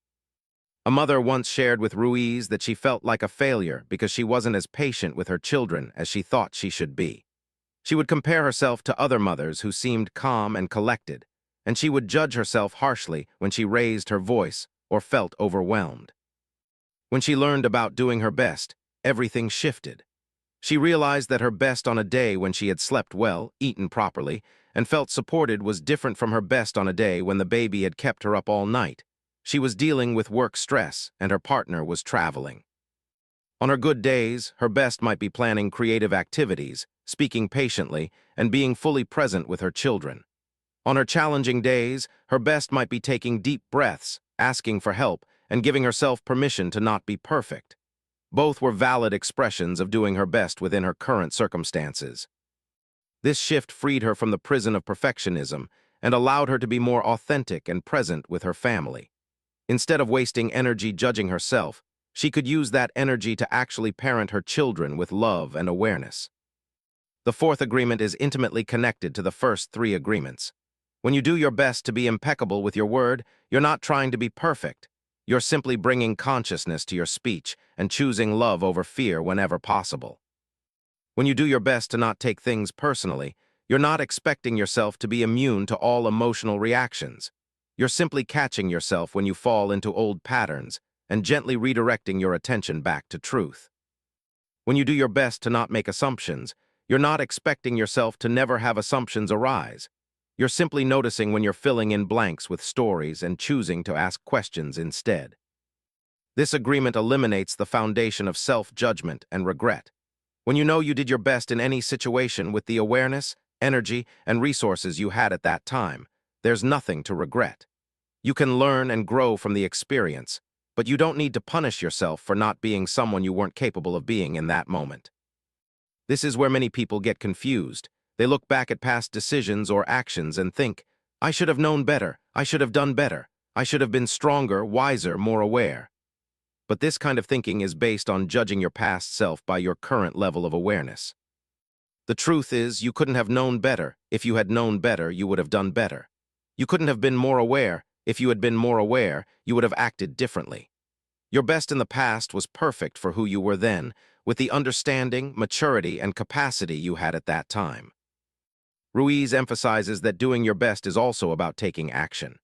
A mother once shared with Ruiz that she felt like a failure because she wasn't as patient with her children as she thought she should be. She would compare herself to other mothers who seemed calm and collected, and she would judge herself harshly when she raised her voice or felt overwhelmed. When she learned about doing her best, everything shifted. She realized that her best on a day when she had slept well, eaten properly, and felt supported was different from her best on a day when the baby had kept her up all night. She was dealing with work stress, and her partner was traveling. On her good days, her best might be planning creative activities, speaking patiently, and being fully present with her children. On her challenging days, her best might be taking deep breaths, asking for help, and giving herself permission to not be perfect. Both were valid expressions of doing her best within her current circumstances. This shift freed her from the prison of perfectionism and allowed her to be more authentic and present with her family. Instead of wasting energy judging herself, she could use that energy to actually parent her children with love and awareness. The fourth agreement is intimately connected to the first three agreements. When you do your best to be impeccable with your word, you're not trying to be perfect. You're simply bringing consciousness to your speech and choosing love over fear whenever possible. When you do your best to not take things personally, you're not expecting yourself to be immune to all emotional reactions. You're simply catching yourself when you fall into old patterns and gently redirecting your attention back to truth. When you do your best to not make assumptions, you're not expecting yourself to never have assumptions arise. You're simply noticing when you're filling in blanks with stories and choosing to ask questions instead. This agreement eliminates the foundation of self-judgment and regret. When you know you did your best in any situation with the awareness, energy, and resources you had at that time, there's nothing to regret. You can learn and grow from the experience, but you don't need to punish yourself for not being someone you weren't capable of being in that moment. This is where many people get confused. They look back at past decisions or actions and think, I should have known better, I should have done better, I should have been stronger, wiser, more aware. But this kind of thinking is based on judging your past self by your current level of awareness. The truth is, you couldn't have known better. If you had known better, you would have done better. You couldn't have been more aware. If you had been more aware, you would have acted differently. Your best in the past was perfect for who you were then, with the understanding, maturity, and capacity you had at that time. Ruiz emphasizes that doing your best is also about taking action.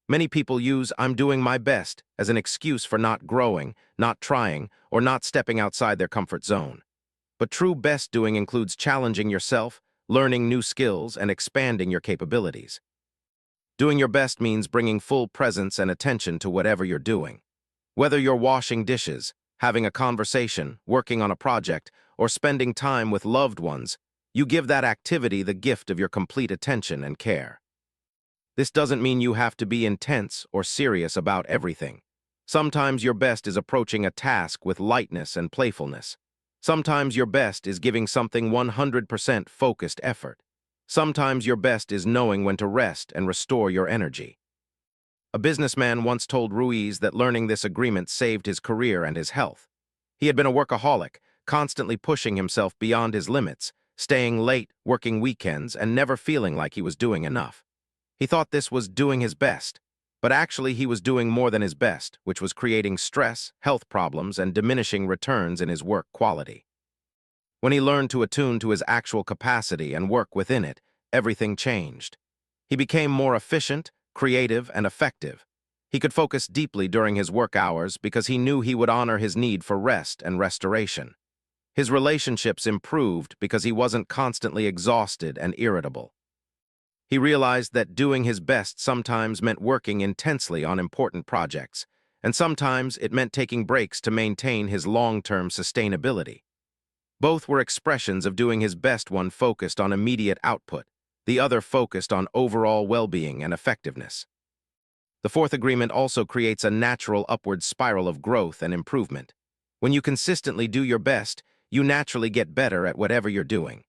Many people use "I'm doing my best" as an excuse for not growing, not trying, or not stepping outside their comfort zone. But true best doing includes challenging yourself, learning new skills, and expanding your capabilities. Doing your best means bringing full presence and attention to whatever you're doing. Whether you're washing dishes, having a conversation, working on a project, or spending time with loved ones, you give that activity the gift of your complete attention and care. This doesn't mean you have to be intense or serious about everything. Sometimes your best is approaching a task with lightness and playfulness. Sometimes your best is giving something 100% focused effort. Sometimes your best is knowing when to rest and restore your energy. A businessman once told Ruiz that learning this agreement saved his career and his health. He had been a workaholic, constantly pushing himself beyond his limits, staying late, working weekends, and never feeling like he was doing enough. He thought this was doing his best, but actually he was doing more than his best, which was creating stress, health problems, and diminishing returns in his work quality. When he learned to attune to his actual capacity and work within it, everything changed. He became more efficient, creative, and effective. He could focus deeply during his work hours because he knew he would honor his need for rest and restoration. His relationships improved because he wasn't constantly exhausted and irritable. He realized that doing his best sometimes meant working intensely on important projects, and sometimes it meant taking breaks to maintain his long-term sustainability. Both were expressions of doing his best, one focused on immediate output, the other focused on overall well-being and effectiveness. The fourth agreement also creates a natural upward spiral of growth and improvement. When you consistently do your best, you naturally get better at whatever you're doing.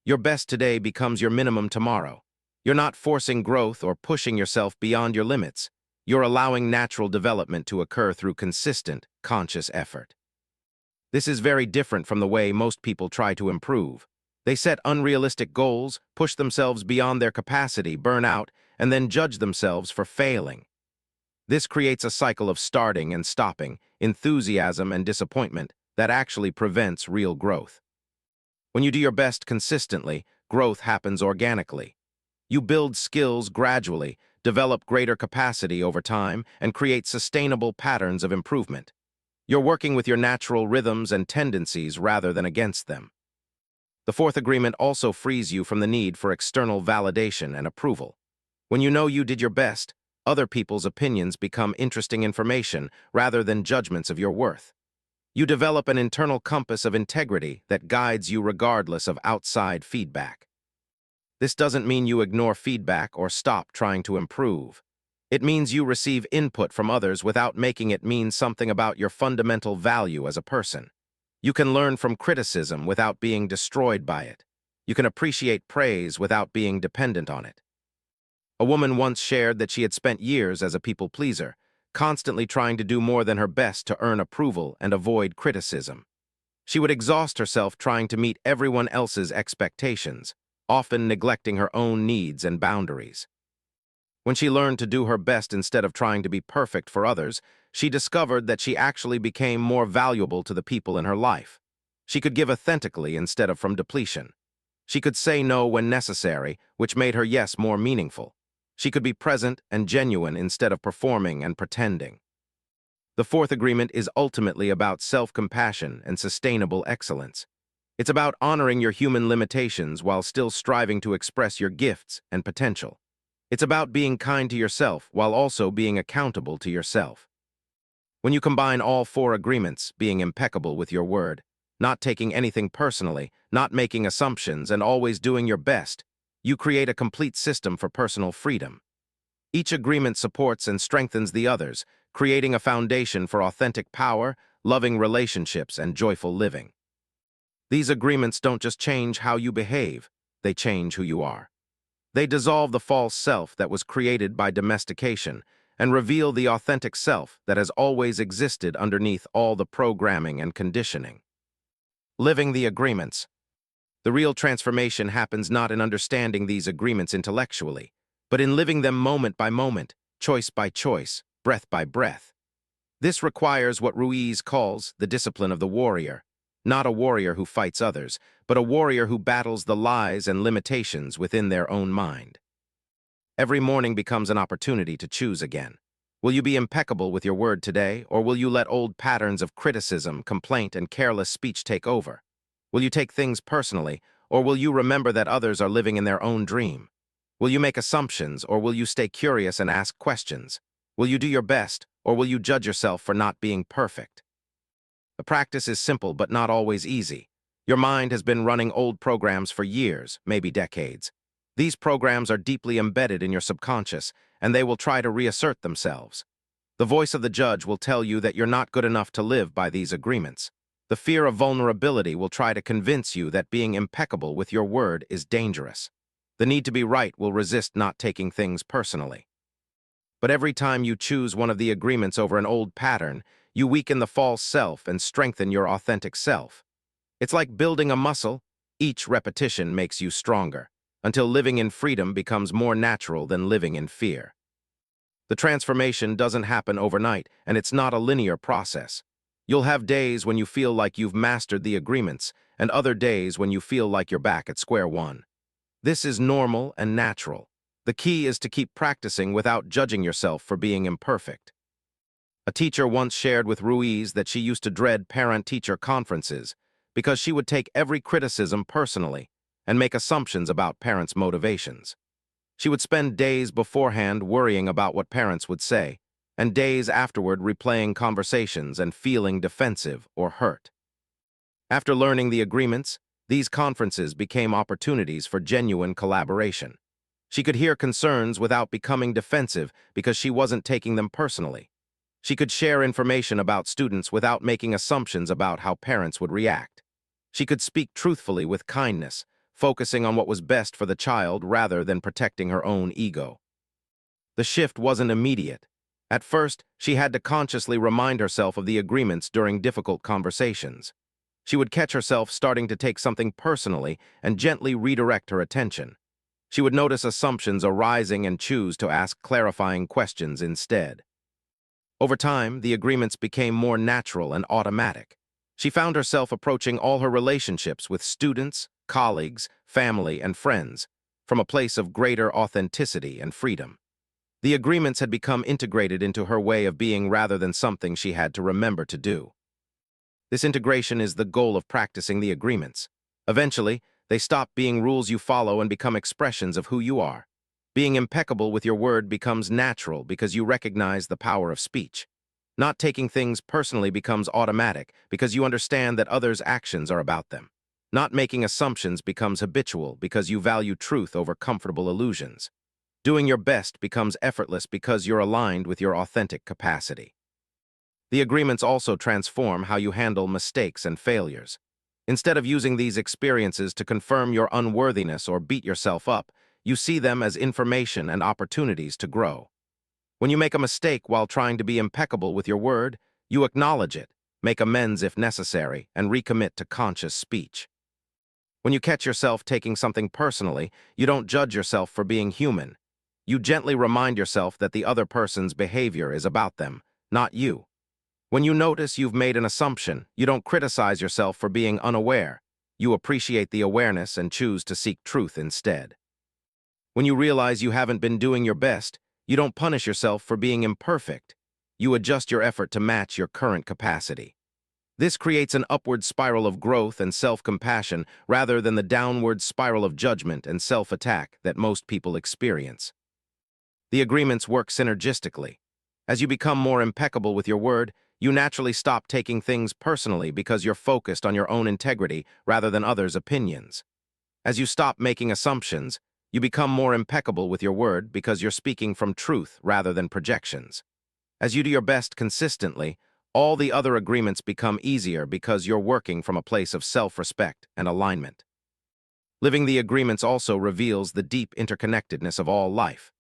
Your best today becomes your minimum tomorrow. You're not forcing growth or pushing yourself beyond your limits. You're allowing natural development to occur through consistent, conscious effort. This is very different from the way most people try to improve. They set unrealistic goals, push themselves beyond their capacity, burn out, and then judge themselves for failing. This creates a cycle of starting and stopping, enthusiasm and disappointment that actually prevents real growth. When you do your best consistently, growth happens organically. You build skills gradually, develop greater capacity over time, and create sustainable patterns of improvement. You're working with your natural rhythms and tendencies rather than against them. The fourth agreement also frees you from the need for external validation and approval. When you know you did your best, other people's opinions become interesting information rather than judgments of your worth. You develop an internal compass of integrity that guides you regardless of outside feedback. This doesn't mean you ignore feedback or stop trying to improve. It means you receive input from others without making it mean something about your fundamental value as a person. You can learn from criticism without being destroyed by it. You can appreciate praise without being dependent on it. A woman once shared that she had spent years as a people pleaser, constantly trying to do more than her best to earn approval and avoid criticism. She would exhaust herself trying to meet everyone else's expectations, often neglecting her own needs and boundaries. When she learned to do her best instead of trying to be perfect for others, she discovered that she actually became more valuable to the people in her life. She could give authentically instead of from depletion. She could say no when necessary, which made her yes more meaningful. She could be present and genuine instead of performing and pretending. The fourth agreement is ultimately about self-compassion and sustainable excellence. It's about honoring your human limitations while still striving to express your gifts and potential. It's about being kind to yourself while also being accountable to yourself. When you combine all four agreements, being impeccable with your word, not taking anything personally, not making assumptions, and always doing your best, you create a complete system for personal freedom. Each agreement supports and strengthens the others, creating a foundation for authentic power, loving relationships, and joyful living. These agreements don't just change how you behave, they change who you are. They dissolve the false self that was created by domestication and reveal the authentic self that has always existed underneath all the programming and conditioning. Living the agreements. The real transformation happens not in understanding these agreements intellectually, but in living them moment by moment, choice by choice, breath by breath. This requires what Ruiz calls the discipline of the warrior, not a warrior who fights others, but a warrior who battles the lies and limitations within their own mind. Every morning becomes an opportunity to choose again. Will you be impeccable with your word today, or will you let old patterns of criticism, complaint, and careless speech take over? Will you take things personally, or will you remember that others are living in their own dream? Will you make assumptions, or will you stay curious and ask questions? Will you do your best, or will you judge yourself for not being perfect? The practice is simple but not always easy. Your mind has been running old programs for years, maybe decades. These programs are deeply embedded in your subconscious, and they will try to reassert themselves. The voice of the judge will tell you that you're not good enough to live by these agreements. The fear of vulnerability will try to convince you that being impeccable with your word is dangerous. The need to be right will resist not taking things personally. But every time you choose one of the agreements over an old pattern, you weaken the false self and strengthen your authentic self. It's like building a muscle. Each repetition makes you stronger, until living in freedom becomes more natural than living in fear. The transformation doesn't happen overnight, and it's not a linear process. You'll have days when you feel like you've mastered the agreements, and other days when you feel like you're back at square one. This is normal and natural. The key is to keep practicing without judging yourself for being imperfect. A teacher once shared with Ruiz that she used to dread parent-teacher conferences because she would take every criticism personally and make assumptions about parents' motivations. She would spend days beforehand worrying about what parents would say, and days afterward replaying conversations and feeling defensive or hurt. After learning the agreements, these conferences became opportunities for genuine collaboration. She could hear concerns without becoming defensive because she wasn't taking them personally. She could share information about students without making assumptions about how parents would react. She could speak truthfully with kindness, focusing on what was best for the child rather than protecting her own ego. The shift wasn't immediate. At first, she had to consciously remind herself of the agreements during difficult conversations. She would catch herself starting to take something personally and gently redirect her attention. She would notice assumptions arising and choose to ask clarifying questions instead. Over time, the agreements became more natural and automatic. She found herself approaching all her relationships with students, colleagues, family, and friends from a place of greater authenticity and freedom. The agreements had become integrated into her way of being rather than something she had to remember to do. This integration is the goal of practicing the agreements. Eventually, they stop being rules you follow and become expressions of who you are. Being impeccable with your word becomes natural because you recognize the power of speech. Not taking things personally becomes automatic because you understand that others' actions are about them. Not making assumptions becomes habitual because you value truth over comfortable illusions. Doing your best becomes effortless because you're aligned with your authentic capacity. The agreements also transform how you handle mistakes and failures. Instead of using these experiences to confirm your unworthiness or beat yourself up, you see them as information and opportunities to grow. When you make a mistake while trying to be impeccable with your word, you acknowledge it, make amends if necessary, and recommit to conscious speech. When you catch yourself taking something personally, you don't judge yourself for being human. You gently remind yourself that the other person's behavior is about them, not you. When you notice you've made an assumption, you don't criticize yourself for being unaware. You appreciate the awareness and choose to seek truth instead. When you realize you haven't been doing your best, you don't punish yourself for being imperfect. You adjust your effort to match your current capacity. This creates an upward spiral of growth and self-compassion rather than the downward spiral of judgment and self-attack that most people experience. The agreements work synergistically. As you become more impeccable with your word, you naturally stop taking things personally because you're focused on your own integrity rather than others' opinions. As you stop making assumptions, you become more impeccable with your word because you're speaking from truth rather than projections. As you do your best consistently, all the other agreements become easier because you're working from a place of self-respect and alignment. Living the agreements also reveals the deep interconnectedness of all life.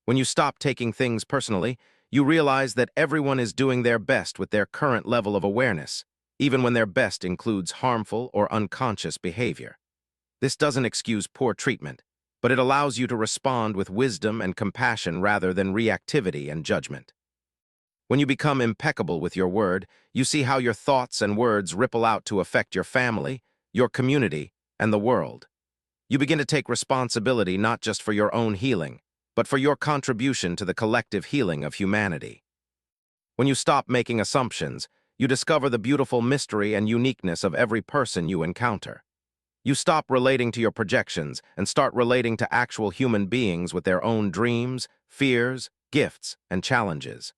When you stop taking things personally, you realize that everyone is doing their best with their current level of awareness, even when their best includes harmful or unconscious behavior. This doesn't excuse poor treatment, but it allows you to respond with wisdom and compassion rather than reactivity and judgment. When you become impeccable with your word, you see how your thoughts and words ripple out to affect your family, your community, and the world. You begin to take responsibility not just for your own healing, but for your contribution to the collective healing of humanity. When you stop making assumptions, you discover the beautiful mystery and uniqueness of every person you encounter. You stop relating to your projections and start relating to actual human beings with their own dreams, fears, gifts, and challenges.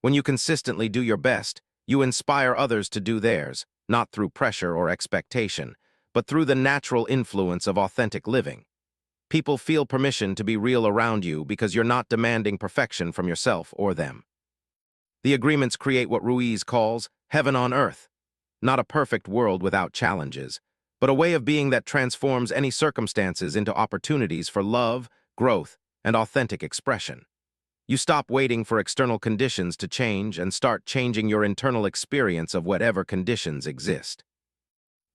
When you consistently do your best, you inspire others to do theirs, not through pressure or expectation, but through the natural influence of authentic living. People feel permission to be real around you because you're not demanding perfection from yourself or them. The agreements create what Ruiz calls heaven on earth, not a perfect world without challenges, but a way of being that transforms any circumstances into opportunities for love, growth, and authentic expression. You stop waiting for external conditions to change and start changing your internal experience of whatever conditions exist.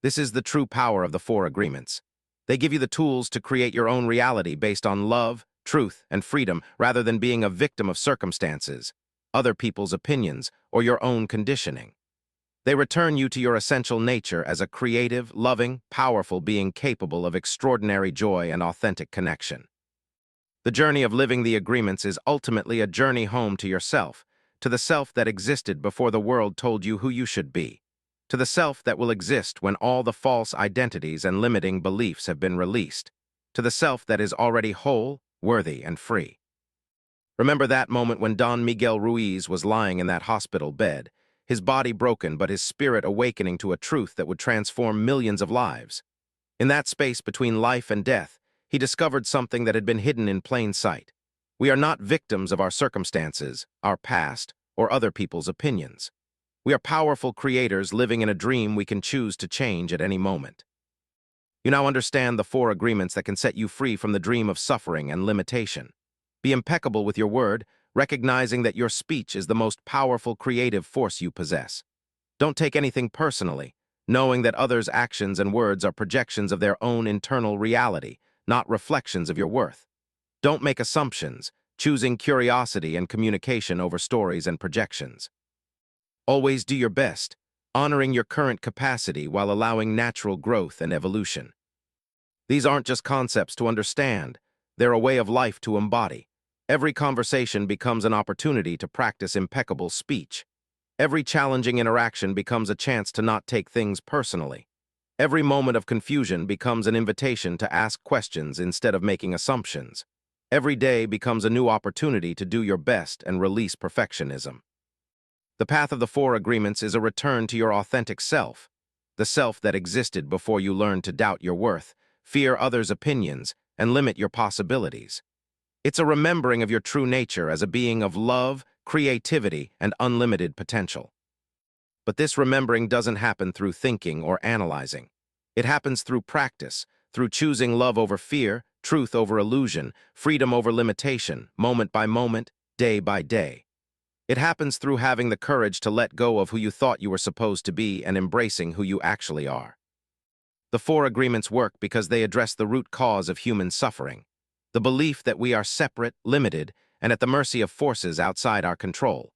This is the true power of the four agreements. They give you the tools to create your own reality based on love, truth, and freedom rather than being a victim of circumstances, other people's opinions, or your own conditioning. They return you to your essential nature as a creative, loving, powerful being capable of extraordinary joy and authentic connection. The journey of living the agreements is ultimately a journey home to yourself, to the self that existed before the world told you who you should be, to the self that will exist when all the false identities and limiting beliefs have been released, to the self that is already whole, worthy, and free. Remember that moment when Don Miguel Ruiz was lying in that hospital bed, his body broken but his spirit awakening to a truth that would transform millions of lives. In that space between life and death, he discovered something that had been hidden in plain sight. We are not victims of our circumstances, our past, or other people's opinions. We are powerful creators living in a dream we can choose to change at any moment. You now understand the 4 agreements that can set you free from the dream of suffering and limitation. Be impeccable with your word, recognizing that your speech is the most powerful creative force you possess. Don't take anything personally, knowing that others' actions and words are projections of their own internal reality, not reflections of your worth. Don't make assumptions, choosing curiosity and communication over stories and projections. Always do your best, honoring your current capacity while allowing natural growth and evolution. These aren't just concepts to understand, they're a way of life to embody. Every conversation becomes an opportunity to practice impeccable speech. Every challenging interaction becomes a chance to not take things personally. Every moment of confusion becomes an invitation to ask questions instead of making assumptions. Every day becomes a new opportunity to do your best and release perfectionism. The path of the 4 agreements is a return to your authentic self, the self that existed before you learned to doubt your worth, fear others' opinions, and limit your possibilities. It's a remembering of your true nature as a being of love, creativity, and unlimited potential. But this remembering doesn't happen through thinking or analyzing. It happens through practice, through choosing love over fear, truth over illusion, freedom over limitation, moment by moment, day by day. It happens through having the courage to let go of who you thought you were supposed to be and embracing who you actually are. The 4 agreements work because they address the root cause of human suffering, the belief that we are separate, limited, and at the mercy of forces outside our control.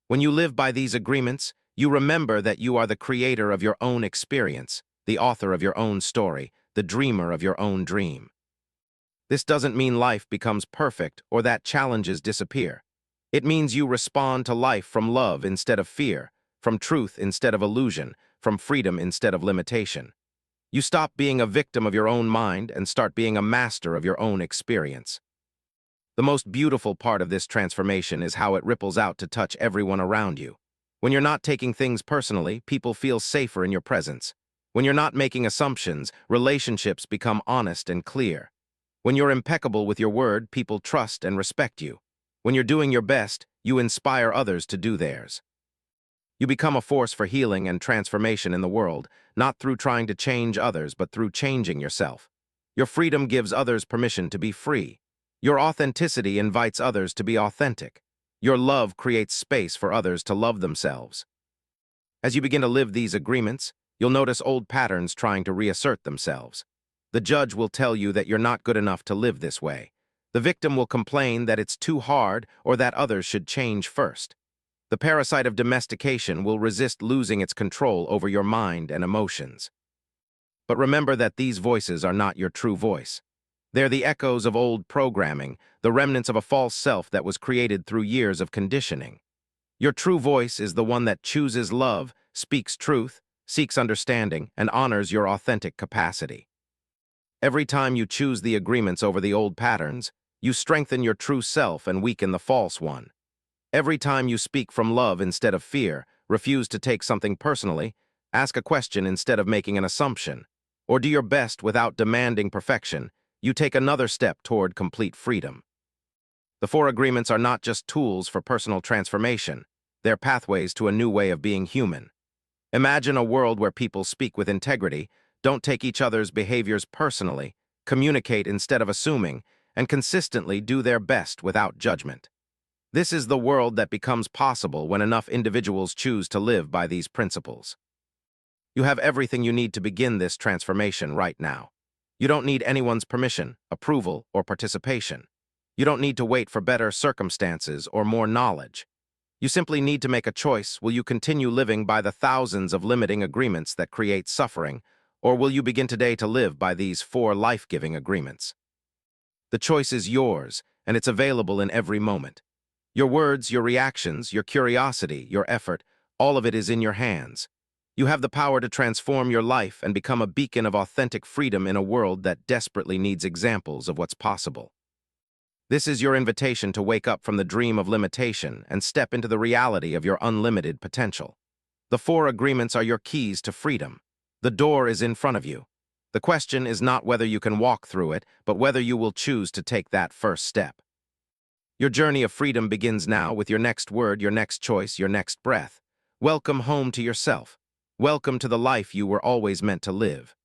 When you live by these agreements, you remember that you are the creator of your own experience, the author of your own story, the dreamer of your own dream. This doesn't mean life becomes perfect or that challenges disappear. It means you respond to life from love instead of fear, from truth instead of illusion, from freedom instead of limitation. You stop being a victim of your own mind and start being a master of your own experience. The most beautiful part of this transformation is how it ripples out to touch everyone around you. When you're not taking things personally, people feel safer in your presence. When you're not making assumptions, relationships become honest and clear. When you're impeccable with your word, people trust and respect you. When you're doing your best, you inspire others to do theirs. You become a force for healing and transformation in the world, not through trying to change others, but through changing yourself. Your freedom gives others permission to be free. Your authenticity invites others to be authentic. Your love creates space for others to love themselves. As you begin to live these agreements, you'll notice old patterns trying to reassert themselves. The judge will tell you that you're not good enough to live this way. The victim will complain that it's too hard or that others should change first. The parasite of domestication will resist losing its control over your mind and emotions. But remember that these voices are not your true voice. They're the echoes of old programming, the remnants of a false self that was created through years of conditioning. Your true voice is the one that chooses love, speaks truth, seeks understanding, and honors your authentic capacity. Every time you choose the agreements over the old patterns, you strengthen your true self and weaken the false one. Every time you speak from love instead of fear, refuse to take something personally, ask a question instead of making an assumption, or do your best without demanding perfection, you take another step toward complete freedom. The 4 agreements are not just tools for personal transformation, they're pathways to a new way of being human. Imagine a world where people speak with integrity, don't take each other's behaviors personally, communicate instead of assuming, and consistently do their best without judgment. This is the world that becomes possible when enough individuals choose to live by these principles. You have everything you need to begin this transformation right now. You don't need anyone's permission, approval, or participation. You don't need to wait for better circumstances or more knowledge. You simply need to make a choice. Will you continue living by the thousands of limiting agreements that create suffering, or will you begin today to live by these 4 life-giving agreements? The choice is yours, and it's available in every moment. Your words, your reactions, your curiosity, your effort, all of it is in your hands. You have the power to transform your life and become a beacon of authentic freedom in a world that desperately needs examples of what's possible. This is your invitation to wake up from the dream of limitation and step into the reality of your unlimited potential. The 4 agreements are your keys to freedom. The door is in front of you. The question is not whether you can walk through it, but whether you will choose to take that first step. Your journey of freedom begins now with your next word, your next choice, your next breath. Welcome home to yourself. Welcome to the life you were always meant to live.